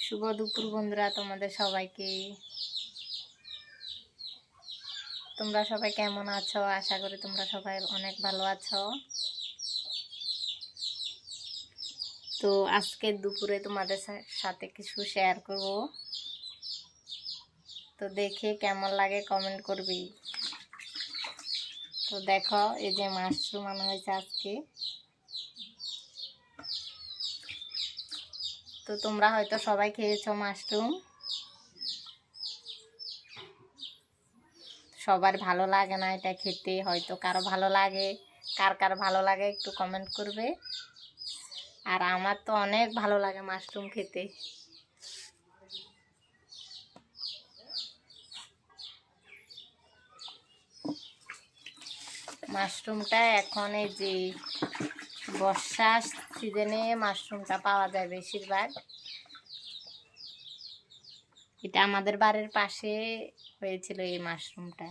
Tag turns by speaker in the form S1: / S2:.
S1: শুভ দুপুর বন্ধুরা, তোমাদের সবাইকে। তোমরা সবাই কেমন আছো? আশা করি তোমরা সবাই অনেক ভালো আছো। তো আজকে দুপুরে তোমাদের সাথে কিছু শেয়ার করব, তো দেখে কেমন লাগে কমেন্ট করবি। তো দেখো, এই যে মাশরুম আনা হয়েছে আজকে। তো তোমরা হয়তো সবাই খেয়েছো মাশরুম। সবার ভালো লাগে না এটা খেতে, হয়তো কারো ভালো লাগে। কার কার ভালো লাগে একটু কমেন্ট করবে। আর আমার তো অনেক ভালো লাগে মাশরুম খেতে। মাশরুমটা এখন এই যে বর্ষা সিজনে মাশরুমটা পাওয়া যায় বেশিরভাগ। এটা আমাদের বাড়ির পাশে হয়েছিল এই মাশরুমটা।